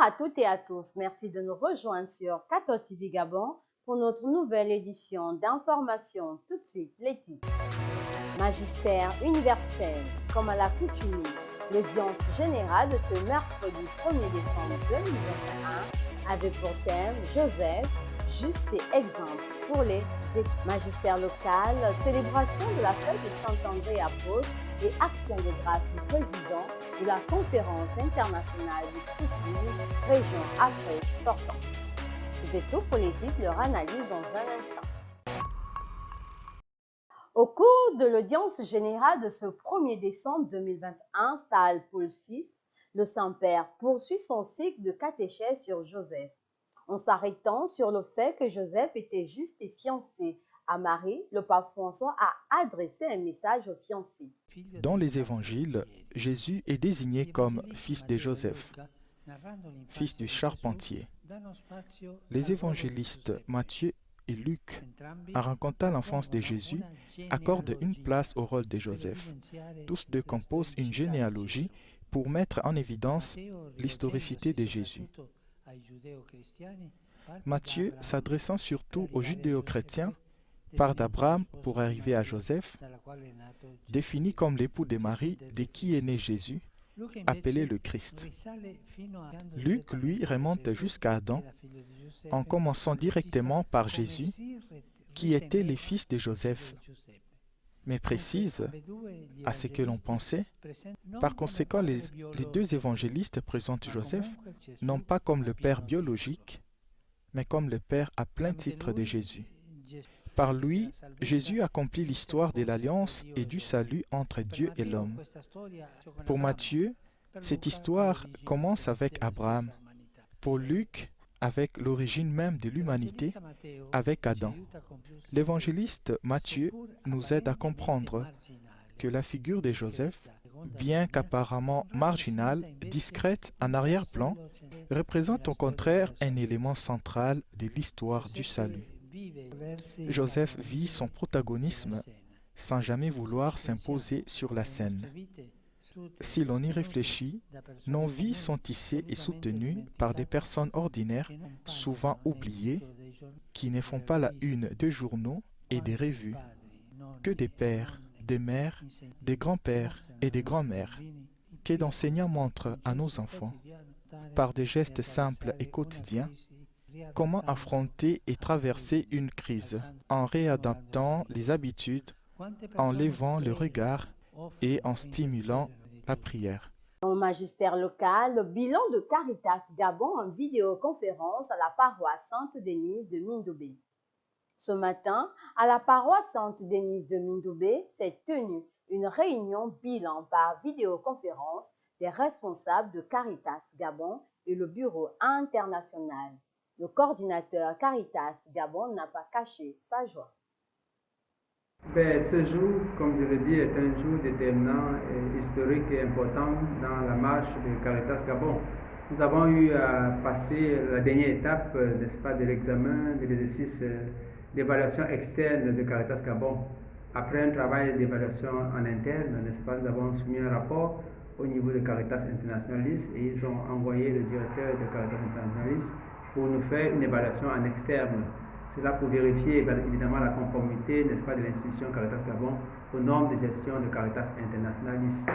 à toutes et à tous, merci de nous rejoindre sur Kato TV Gabon pour notre nouvelle édition d'information. Tout de suite, les titres. Magistère universel, comme à l'accoutumée, l'audience générale de ce mercredi 1er décembre 2021 avait pour thème Joseph, juste et exemple pour les magistères local, célébration de la fête de Saint-André apôtre et action de grâce du président de la conférence internationale du scoutisme région Afrique sortante. C'était tout pour les titres, leur analyse dans un instant. Au cours de l'audience générale de ce 1er décembre 2021, salle Paul VI, le Saint-Père poursuit son cycle de catéchèse sur Joseph, en s'arrêtant sur le fait que Joseph était juste et fiancé à Marie. Le pape François a adressé un message aux fiancés. Dans les évangiles, Jésus est désigné comme fils de Joseph, fils du charpentier. Les évangélistes Matthieu et Luc, en racontant l'enfance de Jésus, accordent une place au rôle de Joseph. Tous deux composent une généalogie pour mettre en évidence l'historicité de Jésus. Matthieu, s'adressant surtout aux judéo-chrétiens, part d'Abraham pour arriver à Joseph, défini comme l'époux de Marie de qui est né Jésus, appelé le Christ. Luc, lui, remonte jusqu'à Adam, en commençant directement par Jésus, qui était le fils de Joseph, mais précise, à ce que l'on pensait. Par conséquent, les deux évangélistes présentent Joseph non pas comme le père biologique, mais comme le père à plein titre de Jésus. Par lui, Jésus accomplit l'histoire de l'alliance et du salut entre Dieu et l'homme. Pour Matthieu, cette histoire commence avec Abraham. Pour Luc, avec l'origine même de l'humanité, avec Adam. L'évangéliste Matthieu nous aide à comprendre que la figure de Joseph, bien qu'apparemment marginale, discrète en arrière-plan, représente au contraire un élément central de l'histoire du salut. Joseph vit son protagonisme sans jamais vouloir s'imposer sur la scène. Si l'on y réfléchit, nos vies sont tissées et soutenues par des personnes ordinaires, souvent oubliées, qui ne font pas la une des journaux et des revues, que des pères, des mères, des grands-pères et des grands-mères, que d'enseignants montrent à nos enfants, par des gestes simples et quotidiens, comment affronter et traverser une crise en réadaptant les habitudes, en levant le regard et en stimulant la prière. Au magistère local, le bilan de Caritas Gabon en vidéoconférence à la paroisse Sainte-Denise de Mindoubé. Ce matin, à la paroisse Sainte-Denise de Mindoubé, s'est tenue une réunion bilan par vidéoconférence des responsables de Caritas Gabon et le bureau international. Le coordinateur Caritas Gabon n'a pas caché sa joie. Ce jour, comme je l'ai dit, est un jour déterminant, et historique et important dans la marche de Caritas Gabon. Nous avons eu à passer la dernière étape, n'est-ce pas, de l'examen de l'exercice d'évaluation externe de Caritas Gabon. Après un travail d'évaluation en interne, n'est-ce pas, nous avons soumis un rapport au niveau de Caritas Internationalis et ils ont envoyé le directeur de Caritas Internationalis pour nous faire une évaluation en externe. Cela pour vérifier évidemment la conformité, n'est-ce pas, de l'institution Caritas Gabon aux normes de gestion de Caritas Internationalis.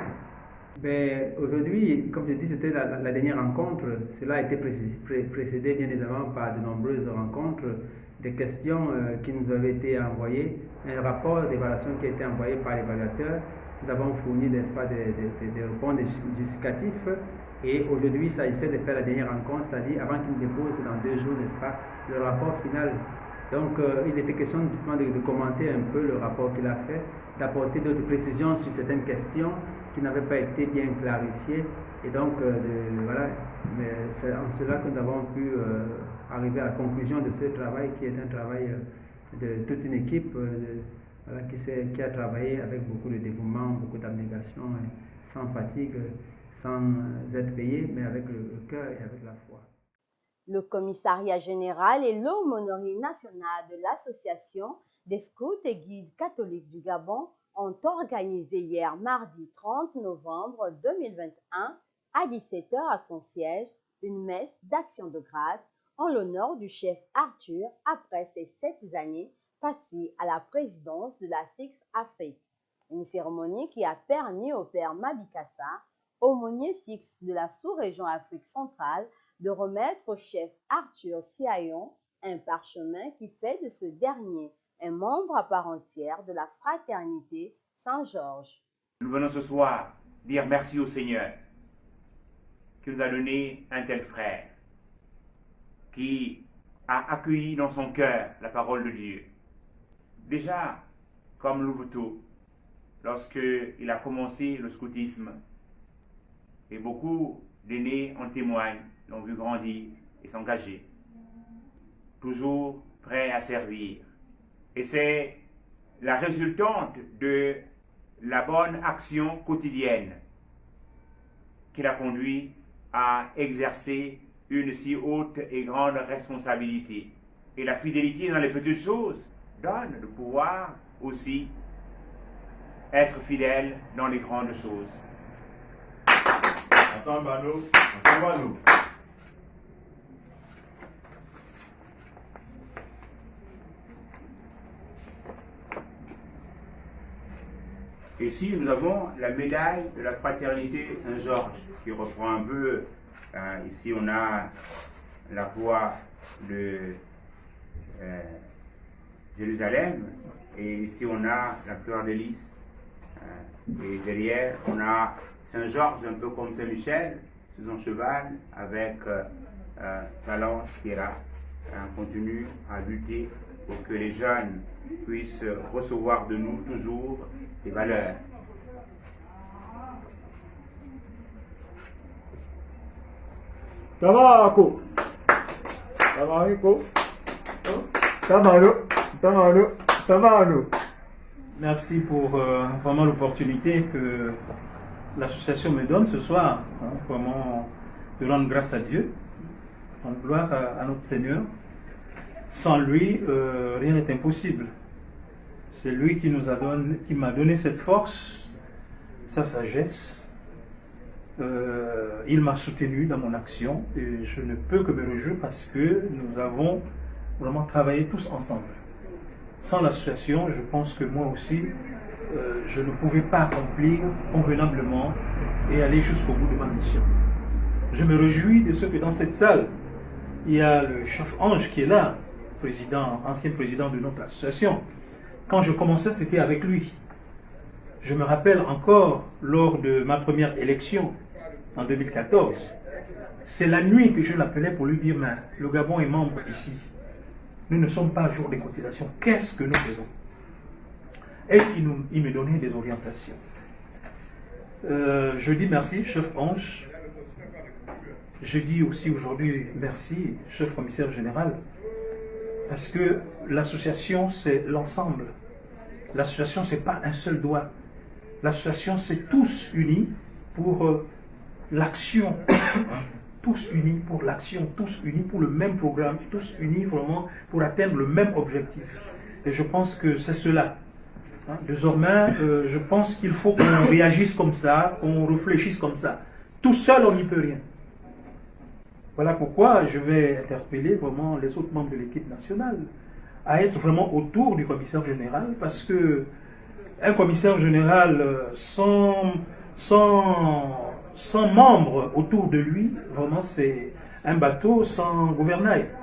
Aujourd'hui, comme je dis, c'était la dernière rencontre. Cela a été précédé bien évidemment par de nombreuses rencontres, des questions qui nous avaient été envoyées, un rapport d'évaluation qui a été envoyé par l'évaluateur. Nous avons fourni, n'est-ce pas, des réponses justificatifs. Et aujourd'hui, il s'agissait de faire la dernière rencontre, c'est-à-dire avant qu'il dépose dans 2 jours, n'est-ce pas, le rapport final. Donc, il était question de commenter un peu le rapport qu'il a fait, d'apporter d'autres précisions sur certaines questions qui n'avaient pas été bien clarifiées. Et donc, voilà, mais c'est en cela que nous avons pu arriver à la conclusion de ce travail qui est un travail de toute une équipe voilà, qui a travaillé avec beaucoup de dévouement, beaucoup d'abnégation, sans fatigue, sans être payé, mais avec le cœur et avec la foi. Le commissariat général et l'aumônerie nationale de l'Association des scouts et guides catholiques du Gabon ont organisé hier mardi 30 novembre 2021 à 17 h à son siège une messe d'action de grâce en l'honneur du chef Arthur après ses 7 années passées à la présidence de la Six Afrique. Une cérémonie qui a permis au père Mabikassa, aumônier Six de la sous-région Afrique centrale, de remettre au chef Arthur Siayon un parchemin qui fait de ce dernier un membre à part entière de la fraternité Saint-Georges. Nous venons ce soir dire merci au Seigneur qui nous a donné un tel frère, qui a accueilli dans son cœur la parole de Dieu. Déjà, comme Louveteau, lorsqu'il a commencé le scoutisme, et beaucoup d'aînés en témoignent, l'ont vu grandir et s'engager, toujours prêts à servir. Et c'est la résultante de la bonne action quotidienne qui l'a conduit à exercer une si haute et grande responsabilité. Et la fidélité dans les petites choses donne le pouvoir aussi être fidèle dans les grandes choses. Attends, Bano, attends, Ici, nous avons la médaille de la fraternité Saint-Georges qui reprend un peu. Ici, on a la voix de Jérusalem et ici, on a la fleur de lys. Et derrière, on a Saint-Georges, un peu comme Saint-Michel, sur son cheval, avec sa lance qui est là, continue à lutter pour que les jeunes puissent recevoir de nous toujours des valeurs. Tamako, Tamano. Merci pour vraiment l'opportunité que l'association me donne ce soir, vraiment de rendre grâce à Dieu, rendre gloire à notre Seigneur. Sans lui, rien n'est impossible. C'est lui qui m'a donné cette force, sa sagesse. Il m'a soutenu dans mon action et je ne peux que me réjouir parce que nous avons vraiment travaillé tous ensemble. Sans l'association, je pense que moi aussi, je ne pouvais pas accomplir convenablement et aller jusqu'au bout de ma mission. Je me réjouis de ce que dans cette salle, il y a le chef Ange qui est là, ancien président de notre association. Quand je commençais, c'était avec lui. Je me rappelle encore, lors de ma première élection, en 2014, c'est la nuit que je l'appelais pour lui dire, mais le Gabon est membre ici. Nous ne sommes pas à jour des cotisations. Qu'est-ce que nous faisons? Et il me donnait des orientations. Je dis merci, chef Ange. Je dis aussi aujourd'hui merci, chef commissaire général, parce que l'association, c'est l'ensemble. L'association, ce n'est pas un seul doigt. L'association, c'est tous unis pour l'action. Tous unis pour l'action, tous unis pour le même programme, tous unis vraiment pour atteindre le même objectif. Et je pense que c'est cela. Désormais, je pense qu'il faut qu'on réagisse comme ça, qu'on réfléchisse comme ça. Tout seul, on n'y peut rien. Voilà pourquoi je vais interpeller vraiment les autres membres de l'équipe nationale à être vraiment autour du commissaire général, parce que un commissaire général sans membres autour de lui, vraiment c'est un bateau sans gouvernail.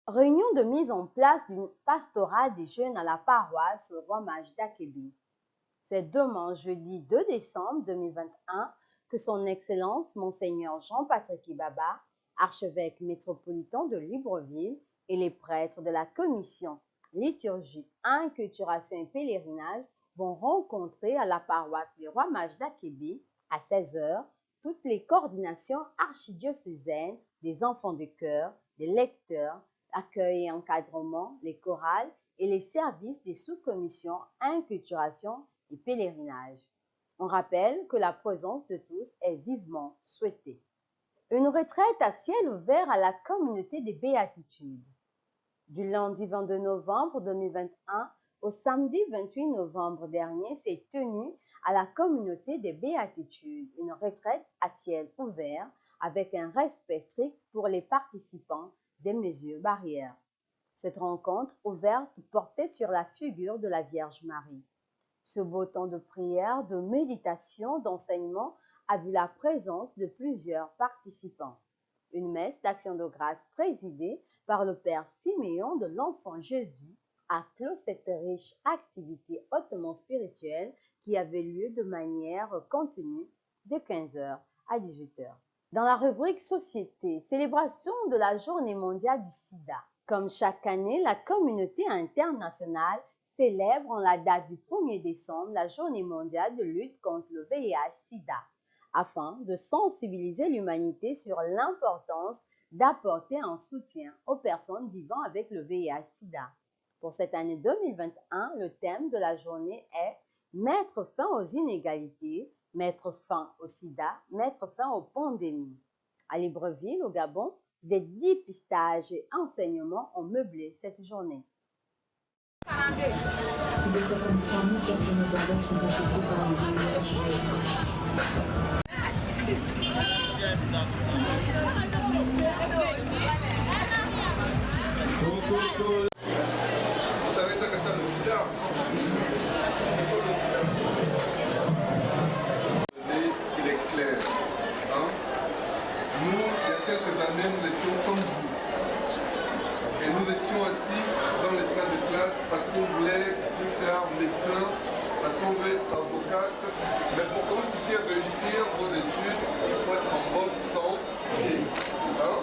Réunion de mise en place d'une pastorale des jeunes à la paroisse Roi Mage d'Akébé. C'est demain, jeudi 2 décembre 2021, que son Excellence Monseigneur Jean-Patrick Ibaba, archevêque métropolitain de Libreville, et les prêtres de la commission liturgie, inculturation et pèlerinage vont rencontrer à la paroisse des Rois Mages d'Akébé à 16h toutes les coordinations archidiocésaines des enfants de chœur, des lecteurs, accueil et encadrement, les chorales et les services des sous-commissions inculturation et pèlerinage. On rappelle que la présence de tous est vivement souhaitée. Une retraite à ciel ouvert à la communauté des béatitudes. Du lundi 22 novembre 2021 au samedi 28 novembre dernier s'est tenue à la communauté des béatitudes une retraite à ciel ouvert avec un respect strict pour les participants des mesures barrières. Cette rencontre ouverte portait sur la figure de la Vierge Marie. Ce beau temps de prière, de méditation, d'enseignement a vu la présence de plusieurs participants. Une messe d'action de grâce présidée par le Père Siméon de l'Enfant Jésus a clos cette riche activité hautement spirituelle qui avait lieu de manière continue de 15h à 18h. Dans la rubrique Société, célébration de la Journée mondiale du sida. Comme chaque année, la communauté internationale célèbre en la date du 1er décembre la Journée mondiale de lutte contre le VIH-Sida, afin de sensibiliser l'humanité sur l'importance d'apporter un soutien aux personnes vivant avec le VIH-Sida. Pour cette année 2021, le thème de la journée est « Mettre fin aux inégalités, mettre fin au sida, mettre fin aux pandémies ». À Libreville, au Gabon, des dépistages et enseignements ont meublé cette journée. Vous savez ça que c'est le sida? C'est quoi le sida? Il est clair. Hein? Nous, il y a quelques années, nous étions comme vous. Et nous étions assis dans les salles de classe parce qu'on voulait plus tard médecin, parce qu'on veut être avocate. Mais pour que vous puissiez réussir vos études, il faut être en bonne santé. Hein?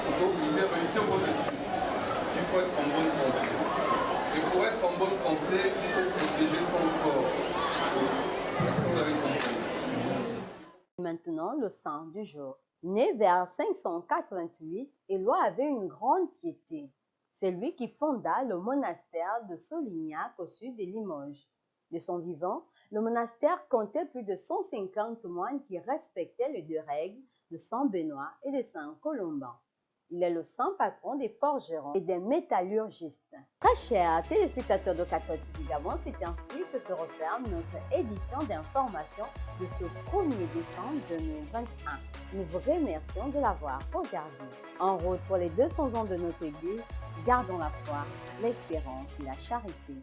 Pour que vous puissiez réussir vos études, il faut être en bonne santé. Et pour être en bonne santé, il faut protéger son corps. Est-ce que vous avez compris? Maintenant, le saint du jour. Né vers 588, Éloi avait une grande piété. C'est lui qui fonda le monastère de Solignac au sud de Limoges. De son vivant, le monastère comptait plus de 150 moines qui respectaient les deux règles de Saint Benoît et de Saint Colomban. Il est le saint patron des forgerons et des métallurgistes. Très chers téléspectateurs de Cathode TV Gabon, c'est ainsi que se referme notre édition d'information de ce 1er décembre 2021. Nous vous remercions de l'avoir regardé. En route pour les 200 ans de notre Église, gardons la foi, l'espérance et la charité.